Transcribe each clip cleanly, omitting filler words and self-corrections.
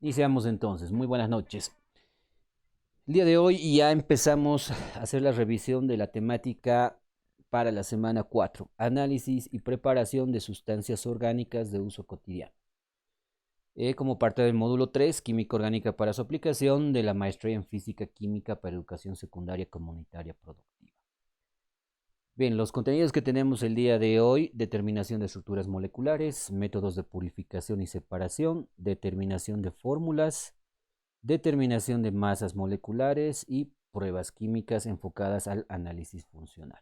Iniciamos entonces. Muy buenas noches. El día de hoy ya empezamos a hacer la revisión de la temática para la semana 4, análisis y preparación de sustancias orgánicas de uso cotidiano. Como parte del módulo 3, química orgánica para su aplicación de la maestría en física química para educación secundaria comunitaria productiva. Bien, los contenidos que tenemos el día de hoy: determinación de estructuras moleculares, métodos de purificación y separación, determinación de fórmulas, determinación de masas moleculares y pruebas químicas enfocadas al análisis funcional.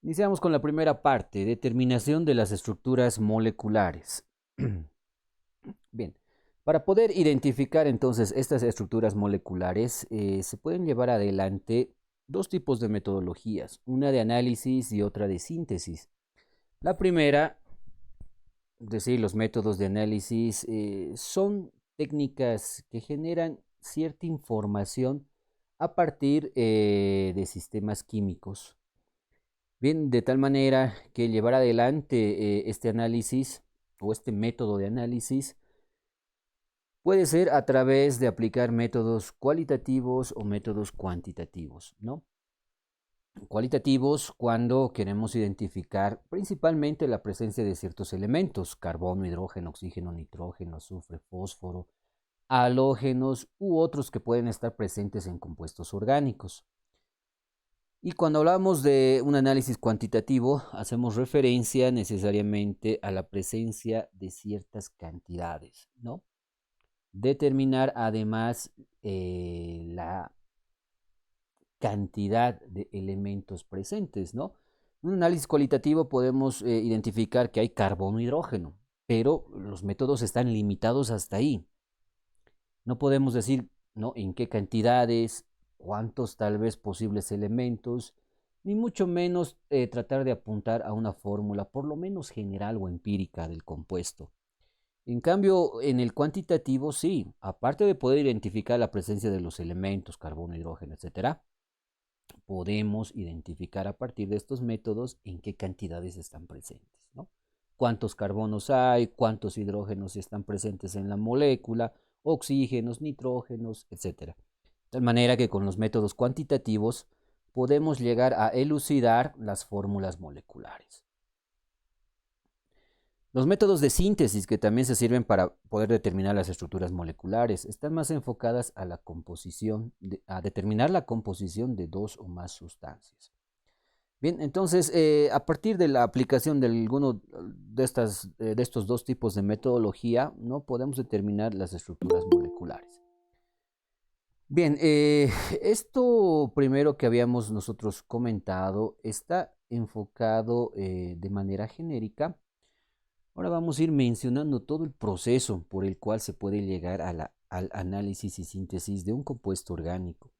Iniciamos con la primera parte, determinación de las estructuras moleculares. Bien, para poder identificar entonces estas estructuras moleculares, se pueden llevar adelante dos tipos de metodologías, una de análisis y otra de síntesis. La primera, es decir, los métodos de análisis, son técnicas que generan cierta información a partir de sistemas químicos. Bien, de tal manera que llevar adelante este análisis o este método de análisis puede ser a través de aplicar métodos cualitativos o métodos cuantitativos, ¿no? Cualitativos cuando queremos identificar principalmente la presencia de ciertos elementos: carbono, hidrógeno, oxígeno, nitrógeno, azufre, fósforo, halógenos u otros que pueden estar presentes en compuestos orgánicos. Y cuando hablamos de un análisis cuantitativo, hacemos referencia necesariamente a la presencia de ciertas cantidades, ¿no? Determinar además la cantidad de elementos presentes, ¿no? En un análisis cualitativo podemos identificar que hay carbono e hidrógeno, pero los métodos están limitados hasta ahí. No podemos decir, ¿no?, en qué cantidades, cuántos tal vez posibles elementos, ni mucho menos tratar de apuntar a una fórmula, por lo menos general o empírica, del compuesto. En cambio, en el cuantitativo sí, aparte de poder identificar la presencia de los elementos, carbono, hidrógeno, etcétera, podemos identificar a partir de estos métodos en qué cantidades están presentes, ¿no? Cuántos carbonos hay, cuántos hidrógenos están presentes en la molécula, oxígenos, nitrógenos, etcétera. De tal manera que con los métodos cuantitativos podemos llegar a elucidar las fórmulas moleculares. Los métodos de síntesis, que también se sirven para poder determinar las estructuras moleculares, están más enfocadas a la composición, a determinar la composición de dos o más sustancias. Bien, entonces, a partir de la aplicación de alguno de estos dos tipos de metodología, ¿no?, podemos determinar las estructuras moleculares. Bien, esto primero que habíamos nosotros comentado está enfocado de manera genérica. Ahora vamos a ir mencionando todo el proceso por el cual se puede llegar al análisis y síntesis de un compuesto orgánico.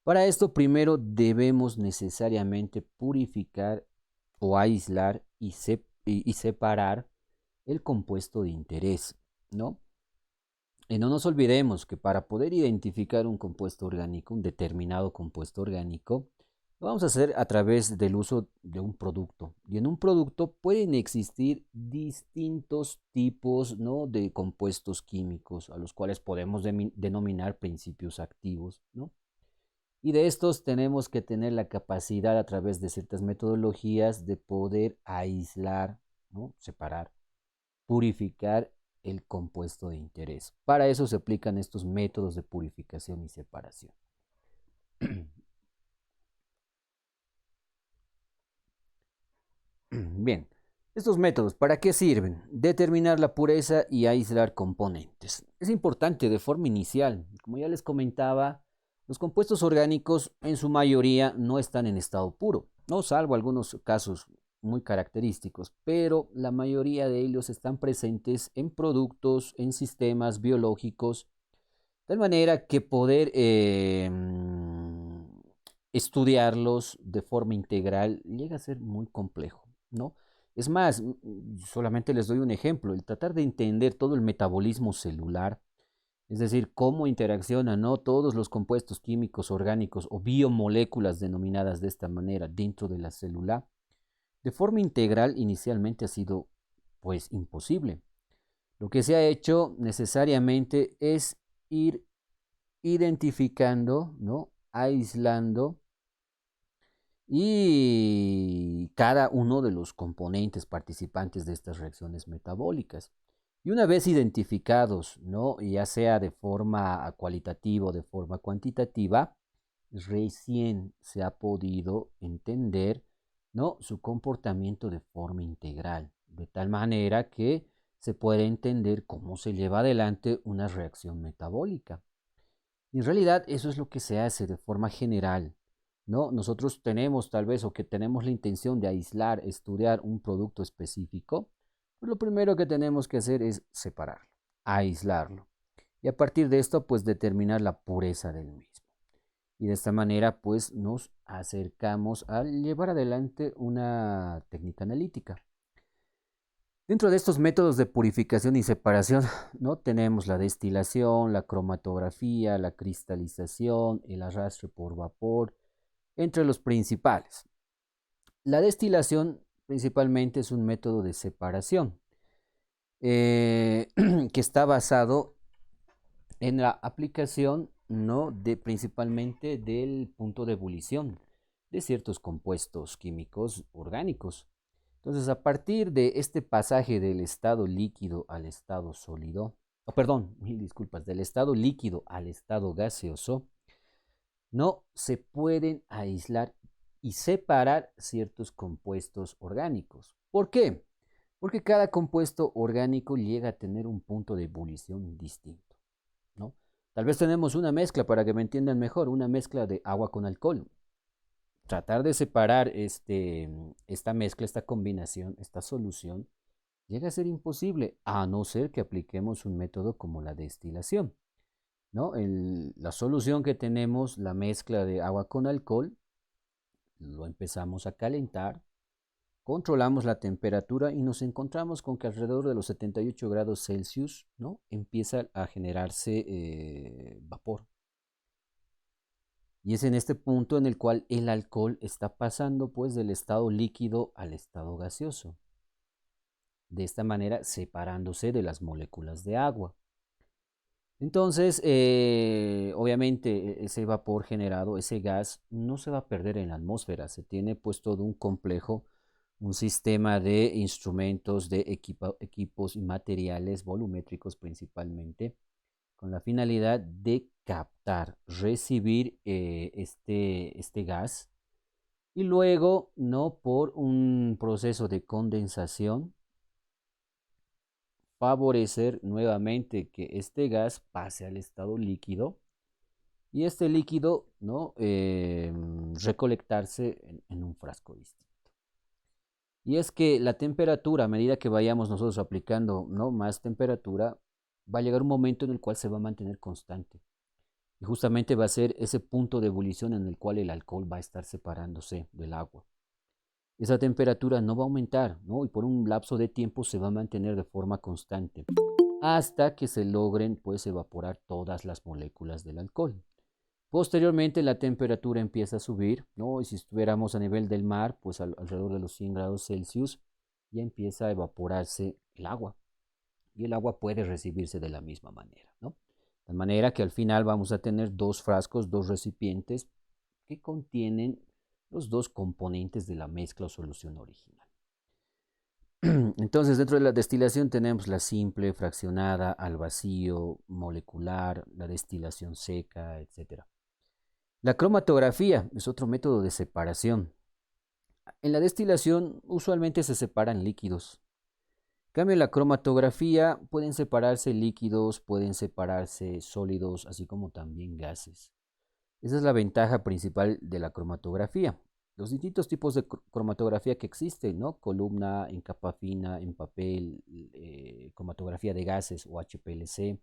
Para esto, primero debemos necesariamente purificar o aislar y separar el compuesto de interés, ¿no? Y no nos olvidemos que para poder identificar un compuesto orgánico, un determinado compuesto orgánico, lo vamos a hacer a través del uso de un producto. Y en un producto pueden existir distintos tipos, ¿no?, de compuestos químicos, a los cuales podemos denominar principios activos, ¿no? Y de estos tenemos que tener la capacidad, a través de ciertas metodologías, de poder aislar, ¿no?, separar, purificar el compuesto de interés. Para eso se aplican estos métodos de purificación y separación. Bien, estos métodos, ¿para qué sirven? Determinar la pureza y aislar componentes. Es importante de forma inicial. Como ya les comentaba, los compuestos orgánicos en su mayoría no están en estado puro, no, salvo algunos casos muy característicos, pero la mayoría de ellos están presentes en productos, en sistemas biológicos, de tal manera que poder estudiarlos de forma integral llega a ser muy complejo, ¿no? Es más, solamente les doy un ejemplo: el tratar de entender todo el metabolismo celular, es decir, cómo interaccionan, ¿no?, todos los compuestos químicos orgánicos o biomoléculas denominadas de esta manera dentro de la célula, de forma integral inicialmente ha sido pues imposible. Lo que se ha hecho necesariamente es ir identificando, ¿no? Aislando y cada uno de los componentes participantes de estas reacciones metabólicas. Y una vez identificados, ¿no? Ya sea de forma cualitativa o de forma cuantitativa, recién se ha podido entender, ¿no? Su comportamiento de forma integral, de tal manera que se puede entender cómo se lleva adelante una reacción metabólica. Y en realidad eso es lo que se hace de forma general, ¿no? Nosotros tenemos tal vez o que tenemos la intención de aislar, estudiar un producto específico, pues lo primero que tenemos que hacer es separarlo, aislarlo. Y a partir de esto, pues determinar la pureza del mismo. Y de esta manera, pues nos acercamos a llevar adelante una técnica analítica. Dentro de estos métodos de purificación y separación, ¿no? Tenemos la destilación, la cromatografía, la cristalización, el arrastre por vapor, entre los principales. La destilación principalmente es un método de separación que está basado en la aplicación, ¿no? Principalmente del punto de ebullición de ciertos compuestos químicos orgánicos. Entonces, a partir de este pasaje del estado líquido al estado sólido, perdón, mil disculpas, del estado líquido al estado gaseoso, no se pueden aislar y separar ciertos compuestos orgánicos. ¿Por qué? Porque cada compuesto orgánico llega a tener un punto de ebullición distinto, ¿no? Tal vez tenemos una mezcla, para que me entiendan mejor, una mezcla de agua con alcohol. Tratar de separar esta mezcla, esta combinación, esta solución, llega a ser imposible, a no ser que apliquemos un método como la destilación, ¿no? La solución que tenemos, la mezcla de agua con alcohol, lo empezamos a calentar, controlamos la temperatura y nos encontramos con que alrededor de los 78 grados Celsius, ¿no? Empieza a generarse vapor. Y es en este punto en el cual el alcohol está pasando pues del estado líquido al estado gaseoso. De esta manera separándose de las moléculas de agua. Entonces, obviamente ese vapor generado, ese gas, no se va a perder en la atmósfera. Se tiene pues todo un complejo, un sistema de instrumentos, de equipos y materiales volumétricos principalmente, con la finalidad de captar, recibir este gas y luego, no por un proceso de condensación, favorecer nuevamente que este gas pase al estado líquido y este líquido, ¿no? Recolectarse en un frasco distinto. Y es que la temperatura, a medida que vayamos nosotros aplicando, ¿no? Más temperatura, va a llegar un momento en el cual se va a mantener constante. Y justamente va a ser ese punto de ebullición en el cual el alcohol va a estar separándose del agua. Esa temperatura no va a aumentar, ¿no? Y por un lapso de tiempo se va a mantener de forma constante hasta que se logren pues evaporar todas las moléculas del alcohol. Posteriormente la temperatura empieza a subir, ¿no? Y si estuviéramos a nivel del mar, pues alrededor de los 100 grados Celsius, ya empieza a evaporarse el agua. Y el agua puede recibirse de la misma manera, ¿no? De manera que al final vamos a tener dos frascos, dos recipientes que contienen los dos componentes de la mezcla o solución original. Entonces, dentro de la destilación tenemos la simple, fraccionada, al vacío, molecular, la destilación seca, etc. La cromatografía es otro método de separación. En la destilación usualmente se separan líquidos. En cambio, en la cromatografía pueden separarse líquidos, pueden separarse sólidos, así como también gases. Esa es la ventaja principal de la cromatografía. Los distintos tipos de cromatografía que existen, ¿no? Columna, en capa fina, en papel, cromatografía de gases o HPLC.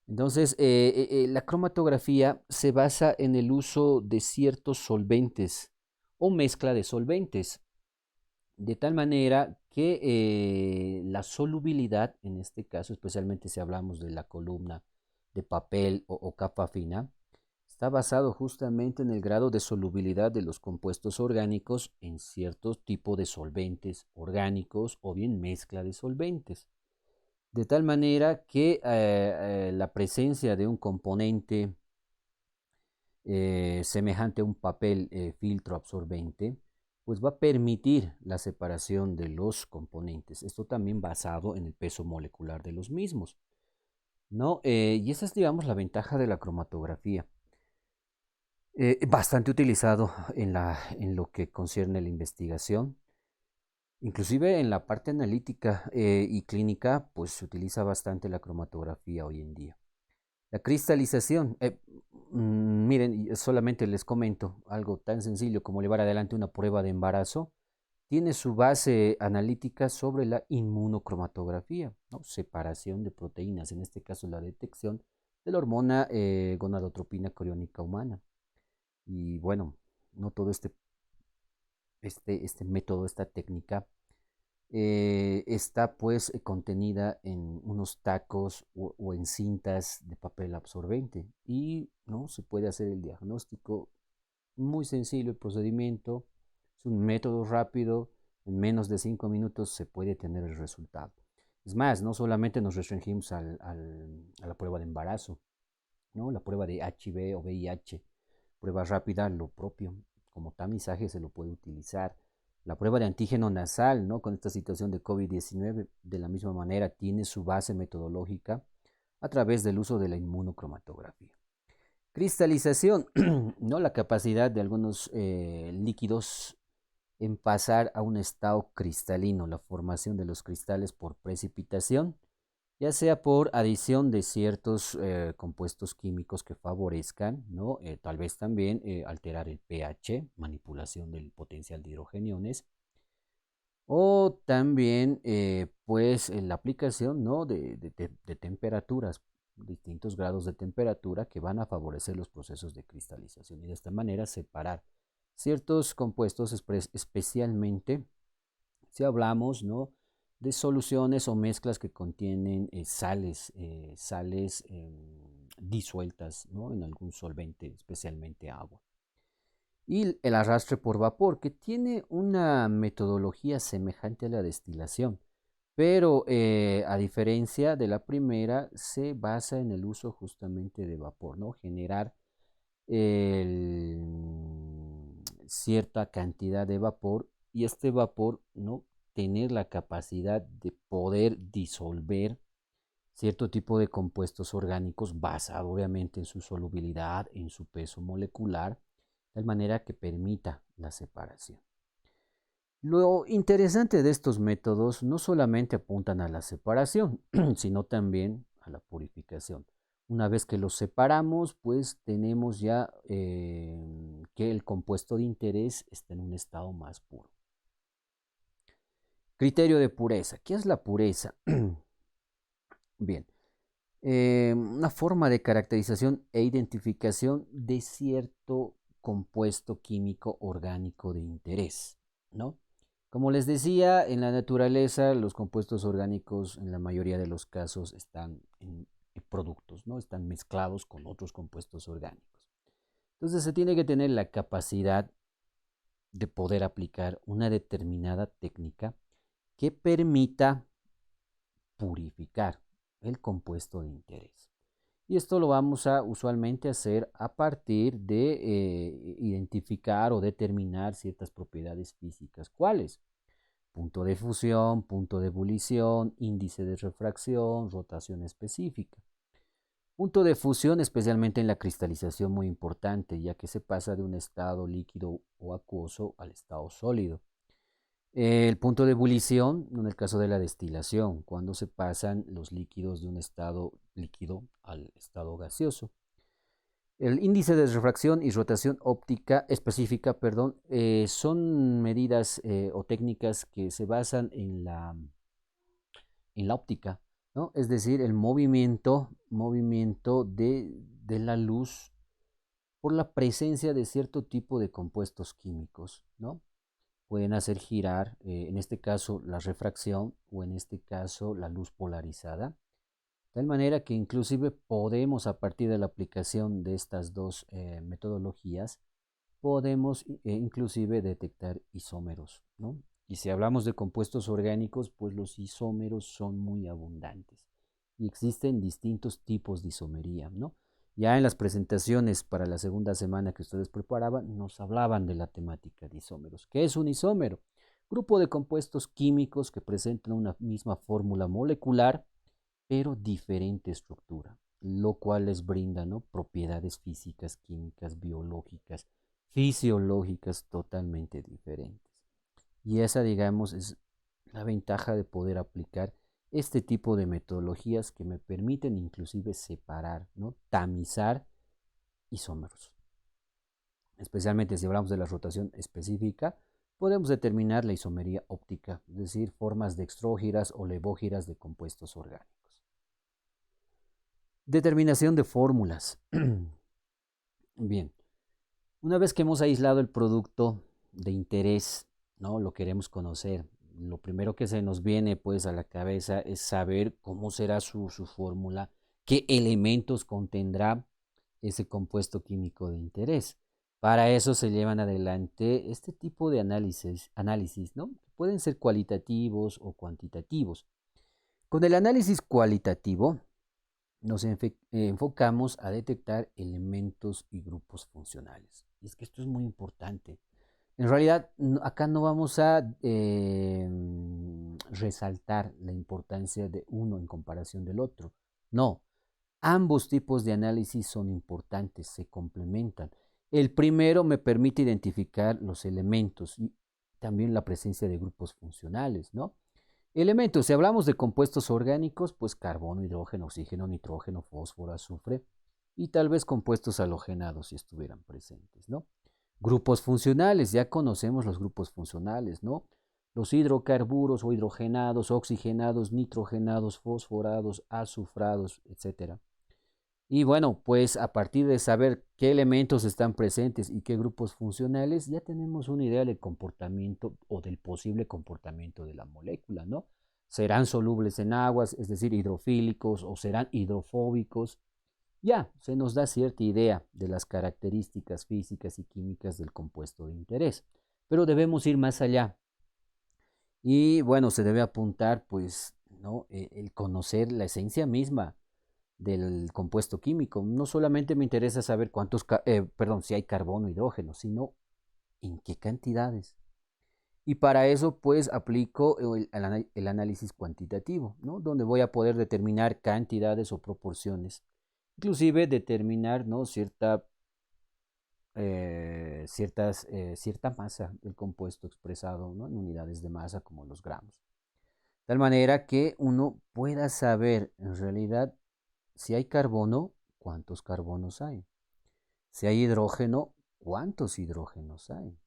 Entonces, la cromatografía se basa en el uso de ciertos solventes o mezcla de solventes, de tal manera que la solubilidad, en este caso, especialmente si hablamos de la columna de papel o capa fina, está basado justamente en el grado de solubilidad de los compuestos orgánicos en cierto tipo de solventes orgánicos o bien mezcla de solventes. de tal manera que la presencia de un componente semejante a un papel filtro absorbente, pues va a permitir la separación de los componentes. Esto también basado en el peso molecular de los mismos, ¿no? Y esa es, digamos, la ventaja de la cromatografía. Bastante utilizado en lo que concierne la investigación. Inclusive en la parte analítica y clínica, pues se utiliza bastante la cromatografía hoy en día. La cristalización, miren, y solamente les comento algo tan sencillo como llevar adelante una prueba de embarazo, tiene su base analítica sobre la inmunocromatografía, ¿no? Separación de proteínas, en este caso la detección de la hormona gonadotropina coriónica humana. Y bueno, no todo este método, esta técnica está pues contenida en unos tacos o en cintas de papel absorbente y no se puede hacer el diagnóstico muy sencillo el procedimiento, es un método rápido, en menos de 5 minutos se puede tener el resultado. Es más, no solamente nos restringimos a la prueba de embarazo, ¿no? La prueba de HIV o VIH, prueba rápida, lo propio, como tamizaje se lo puede utilizar. La prueba de antígeno nasal, ¿no? Con esta situación de COVID-19, de la misma manera, tiene su base metodológica a través del uso de la inmunocromatografía. Cristalización, ¿no? La capacidad de algunos líquidos en pasar a un estado cristalino, la formación de los cristales por precipitación, ya sea por adición de ciertos compuestos químicos que favorezcan, ¿no? Tal vez también alterar el pH, manipulación del potencial de hidrogeniones, o también pues la aplicación, ¿no? de temperaturas, distintos grados de temperatura que van a favorecer los procesos de cristalización y de esta manera separar ciertos compuestos especialmente si hablamos, ¿no? de soluciones o mezclas que contienen sales disueltas, ¿no? en algún solvente, especialmente agua. Y el arrastre por vapor, que tiene una metodología semejante a la destilación, pero a diferencia de la primera, se basa en el uso justamente de vapor, ¿no? Generar cierta cantidad de vapor y este vapor, ¿no? tener la capacidad de poder disolver cierto tipo de compuestos orgánicos basado obviamente en su solubilidad, en su peso molecular, de manera que permita la separación. Lo interesante de estos métodos no solamente apuntan a la separación, sino también a la purificación. Una vez que los separamos, pues tenemos ya que el compuesto de interés está en un estado más puro. Criterio de pureza. ¿Qué es la pureza? Bien, una forma de caracterización e identificación de cierto compuesto químico orgánico de interés, ¿no? Como les decía, en la naturaleza los compuestos orgánicos en la mayoría de los casos están en productos, ¿no? Están mezclados con otros compuestos orgánicos. Entonces se tiene que tener la capacidad de poder aplicar una determinada técnica que permita purificar el compuesto de interés. Y esto lo vamos a usualmente hacer a partir de identificar o determinar ciertas propiedades físicas. ¿Cuáles? Punto de fusión, punto de ebullición, índice de refracción, rotación específica. Punto de fusión, especialmente en la cristalización, muy importante, ya que se pasa de un estado líquido o acuoso al estado sólido. El punto de ebullición, en el caso de la destilación, cuando se pasan los líquidos de un estado líquido al estado gaseoso. El índice de refracción y rotación óptica específica, perdón, son medidas o técnicas que se basan en la óptica, ¿no? Es decir, el movimiento de la luz por la presencia de cierto tipo de compuestos químicos, ¿no? Pueden hacer girar, en este caso, la refracción o en este caso la luz polarizada, de tal manera que inclusive podemos, a partir de la aplicación de estas dos metodologías, podemos inclusive detectar isómeros, ¿no? Y si hablamos de compuestos orgánicos, pues los isómeros son muy abundantes y existen distintos tipos de isomería, ¿no? Ya en las presentaciones para la segunda semana que ustedes preparaban, nos hablaban de la temática de isómeros. ¿Qué es un isómero? Grupo de compuestos químicos que presentan una misma fórmula molecular, pero diferente estructura, lo cual les brinda, ¿no?, propiedades físicas, químicas, biológicas, fisiológicas totalmente diferentes. Y esa, digamos, es la ventaja de poder aplicar este tipo de metodologías que me permiten inclusive separar, ¿no?, tamizar isómeros. Especialmente si hablamos de la rotación específica, podemos determinar la isomería óptica, es decir, formas dextrógiras o levógiras de compuestos orgánicos. Determinación de fórmulas. Bien, una vez que hemos aislado el producto de interés, ¿no?, lo queremos conocer. Lo primero que se nos viene pues a la cabeza es saber cómo será su fórmula, qué elementos contendrá ese compuesto químico de interés. Para eso se llevan adelante este tipo de análisis, ¿no?, pueden ser cualitativos o cuantitativos. Con el análisis cualitativo nos enfocamos a detectar elementos y grupos funcionales. Y es que esto es muy importante. En realidad, acá no vamos a resaltar la importancia de uno en comparación del otro. No, ambos tipos de análisis son importantes, se complementan. El primero me permite identificar los elementos y también la presencia de grupos funcionales, ¿no? Elementos, si hablamos de compuestos orgánicos, pues carbono, hidrógeno, oxígeno, nitrógeno, fósforo, azufre y tal vez compuestos halogenados si estuvieran presentes, ¿no? Grupos funcionales, ya conocemos los grupos funcionales, ¿no? Los hidrocarburos o hidrogenados, oxigenados, nitrogenados, fosforados, azufrados, etcétera. Y bueno, pues a partir de saber qué elementos están presentes y qué grupos funcionales, ya tenemos una idea del comportamiento o del posible comportamiento de la molécula, ¿no? Serán solubles en aguas, es decir, hidrofílicos, o serán hidrofóbicos. Ya se nos da cierta idea de las características físicas y químicas del compuesto de interés, pero debemos ir más allá. Y bueno, se debe apuntar, pues, ¿no?, el conocer la esencia misma del compuesto químico. No solamente me interesa saber si hay carbono, hidrógeno, sino en qué cantidades. Y para eso, pues, aplico el análisis cuantitativo, ¿no?, donde voy a poder determinar cantidades o proporciones, inclusive determinar, ¿no?, cierta masa del compuesto expresado, ¿no?, en unidades de masa como los gramos. De tal manera que uno pueda saber en realidad si hay carbono, ¿cuántos carbonos hay? Si hay hidrógeno, ¿cuántos hidrógenos hay?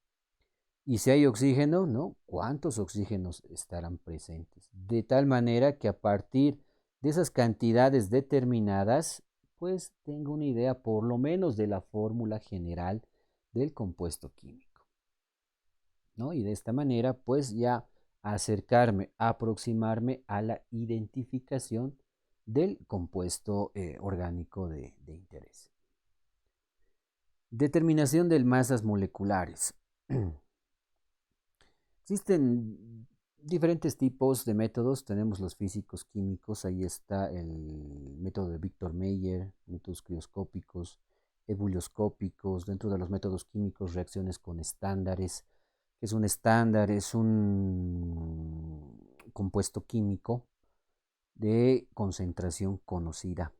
Y si hay oxígeno, ¿no?, ¿cuántos oxígenos estarán presentes? De tal manera que a partir de esas cantidades determinadas, pues tengo una idea por lo menos de la fórmula general del compuesto químico, ¿no? Y de esta manera, pues ya acercarme, aproximarme a la identificación del compuesto orgánico de interés. Determinación de masas moleculares. Existen diferentes tipos de métodos. Tenemos los físicos químicos, ahí está el método de Victor Meyer, métodos crioscópicos, ebullioscópicos. Dentro de los métodos químicos, reacciones con estándares. ¿Qué es un estándar? Es un compuesto químico de concentración conocida.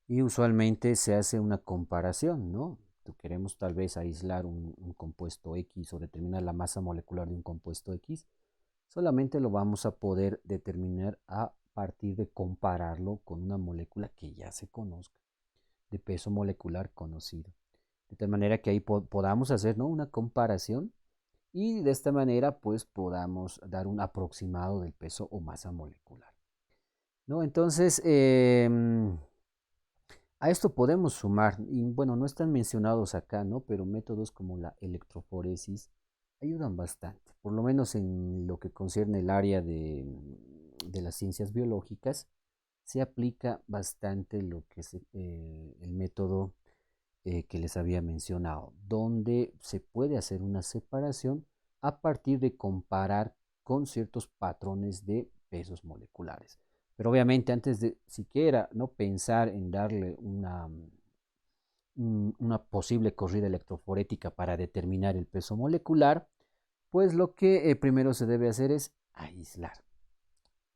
Y usualmente se hace una comparación, ¿no? Queremos tal vez aislar un compuesto X o determinar la masa molecular de un compuesto X, solamente lo vamos a poder determinar a partir de compararlo con una molécula que ya se conozca, de peso molecular conocido. De tal manera que ahí podamos hacer, ¿no?, una comparación y de esta manera pues podamos dar un aproximado del peso o masa molecular, ¿no? Entonces, a esto podemos sumar, y bueno, no están mencionados acá, ¿no?, pero métodos como la electroforesis ayudan bastante, por lo menos en lo que concierne el área de las ciencias biológicas, se aplica bastante lo que es el método que les había mencionado, donde se puede hacer una separación a partir de comparar con ciertos patrones de pesos moleculares. Pero obviamente antes de siquiera no pensar en darle una posible corrida electroforética para determinar el peso molecular, pues lo que primero se debe hacer es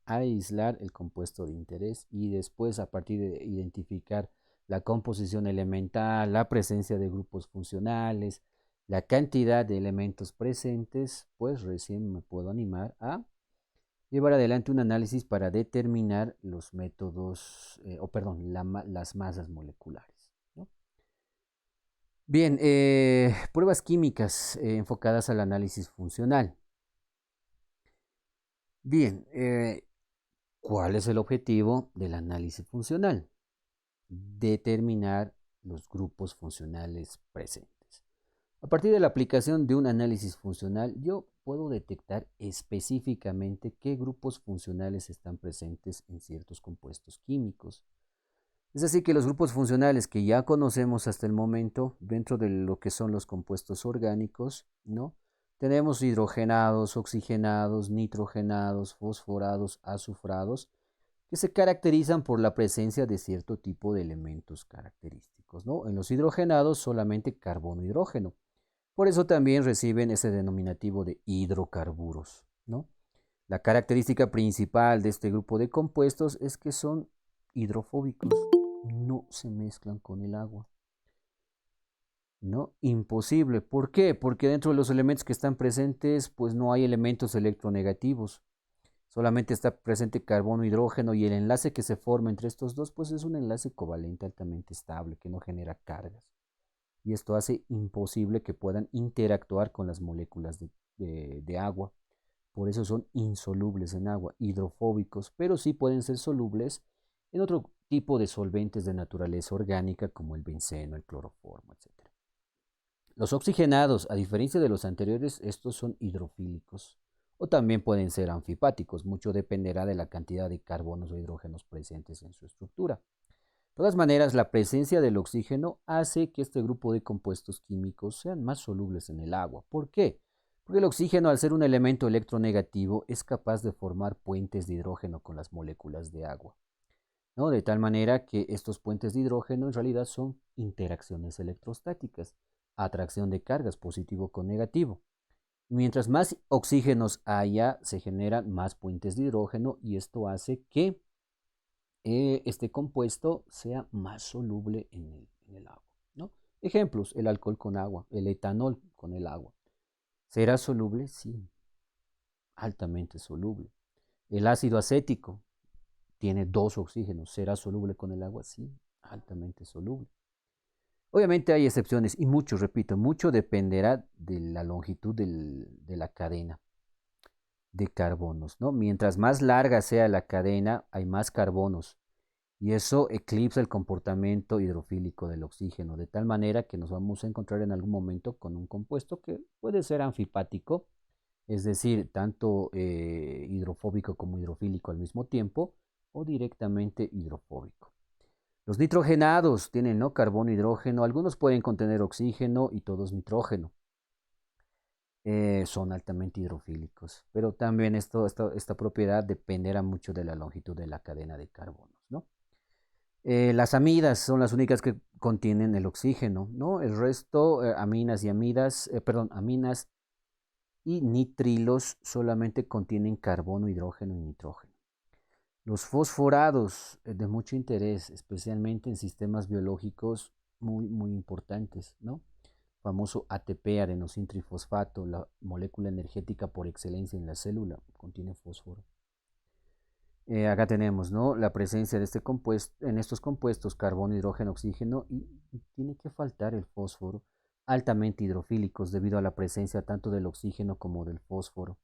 aislar el compuesto de interés y después a partir de identificar la composición elemental, la presencia de grupos funcionales, la cantidad de elementos presentes, pues recién me puedo animar a llevar adelante un análisis para determinar los métodos, las masas moleculares, ¿no? Bien, pruebas químicas enfocadas al análisis funcional. Bien, ¿cuál es el objetivo del análisis funcional? Determinar los grupos funcionales presentes. A partir de la aplicación de un análisis funcional, yo puedo detectar específicamente qué grupos funcionales están presentes en ciertos compuestos químicos. Es así que los grupos funcionales que ya conocemos hasta el momento, dentro de lo que son los compuestos orgánicos, ¿no? Tenemos hidrogenados, oxigenados, nitrogenados, fosforados, azufrados, que se caracterizan por la presencia de cierto tipo de elementos característicos, ¿no? En los hidrogenados solamente carbono-hidrógeno. Por eso también reciben ese denominativo de hidrocarburos, ¿no? La característica principal de este grupo de compuestos es que son hidrofóbicos, no se mezclan con el agua. ¿No? Imposible. ¿Por qué? Porque dentro de los elementos que están presentes, pues no hay elementos electronegativos. Solamente está presente carbono, hidrógeno y el enlace que se forma entre estos dos, pues es un enlace covalente altamente estable que no genera cargas. Y esto hace imposible que puedan interactuar con las moléculas de agua. Por eso son insolubles en agua, hidrofóbicos, pero sí pueden ser solubles en otro tipo de solventes de naturaleza orgánica como el benceno, el cloroformo, etc. Los oxigenados, a diferencia de los anteriores, estos son hidrofílicos o también pueden ser anfipáticos, mucho dependerá de la cantidad de carbonos o hidrógenos presentes en su estructura. De todas maneras, la presencia del oxígeno hace que este grupo de compuestos químicos sean más solubles en el agua. ¿Por qué? Porque el oxígeno, al ser un elemento electronegativo, es capaz de formar puentes de hidrógeno con las moléculas de agua, ¿no? De tal manera que estos puentes de hidrógeno en realidad son interacciones electrostáticas, atracción de cargas positivo con negativo. Mientras más oxígenos haya, se generan más puentes de hidrógeno y esto hace que este compuesto sea más soluble en el agua, ¿no? Ejemplos, el alcohol con agua, el etanol con el agua. ¿Será soluble? Sí, altamente soluble. El ácido acético tiene dos oxígenos. ¿Será soluble con el agua? Sí, altamente soluble. Obviamente hay excepciones y mucho, repito, mucho dependerá de la longitud de la cadena de carbonos, ¿no? Mientras más larga sea la cadena, hay más carbonos y eso eclipsa el comportamiento hidrofílico del oxígeno, de tal manera que nos vamos a encontrar en algún momento con un compuesto que puede ser anfipático, es decir, tanto hidrofóbico como hidrofílico al mismo tiempo, o directamente hidrofóbico. Los nitrogenados tienen, ¿no?, carbono, hidrógeno, algunos pueden contener oxígeno y todos nitrógeno. Son altamente hidrofílicos, pero también esta propiedad dependerá mucho de la longitud de la cadena de carbonos, ¿no? Las amidas son las únicas que contienen el oxígeno, ¿no? El resto, aminas y aminas y nitrilos solamente contienen carbono, hidrógeno y nitrógeno. Los fosforados, de mucho interés, especialmente en sistemas biológicos muy importantes, ¿no? Famoso ATP, adenosintrifosfato, la molécula energética por excelencia en la célula, contiene fósforo. Acá tenemos, ¿no?, la presencia de este compuesto, en estos compuestos, carbono, hidrógeno, oxígeno, y tiene que faltar el fósforo, altamente hidrofílicos debido a la presencia tanto del oxígeno como del fósforo.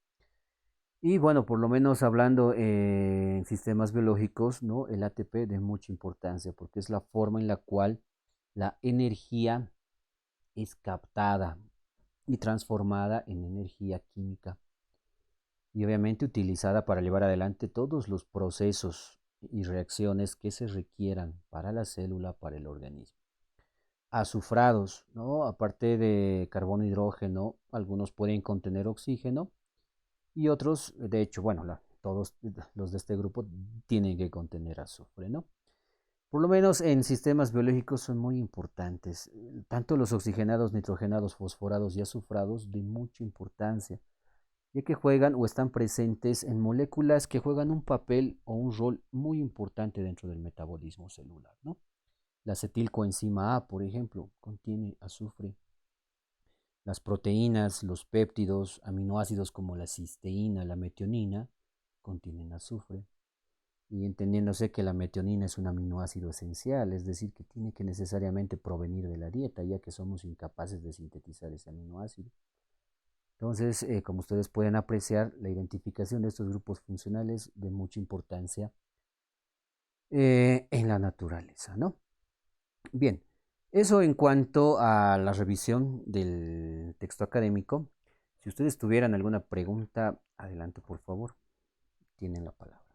Y bueno, por lo menos hablando en sistemas biológicos, ¿no?, el ATP de mucha importancia porque es la forma en la cual la energía es captada y transformada en energía química y obviamente utilizada para llevar adelante todos los procesos y reacciones que se requieran para la célula, para el organismo. azufrados, ¿no? Aparte de carbono, hidrógeno, algunos pueden contener oxígeno y otros, de hecho, bueno, todos los de este grupo tienen que contener azufre, ¿no? Por lo menos en sistemas biológicos son muy importantes, tanto los oxigenados, nitrogenados, fosforados y azufrados de mucha importancia, ya que juegan o están presentes en moléculas que juegan un papel o un rol muy importante dentro del metabolismo celular, ¿no? La acetilcoenzima A, por ejemplo, contiene azufre. Las proteínas, los péptidos, aminoácidos como la cisteína, la metionina, contienen azufre. Y entendiéndose que la metionina es un aminoácido esencial, es decir, que tiene que necesariamente provenir de la dieta, ya que somos incapaces de sintetizar ese aminoácido. Entonces, como ustedes pueden apreciar, la identificación de estos grupos funcionales de mucha importancia en la naturaleza, ¿no? Bien, eso en cuanto a la revisión del texto académico. Si ustedes tuvieran alguna pregunta, adelante por favor, tienen la palabra.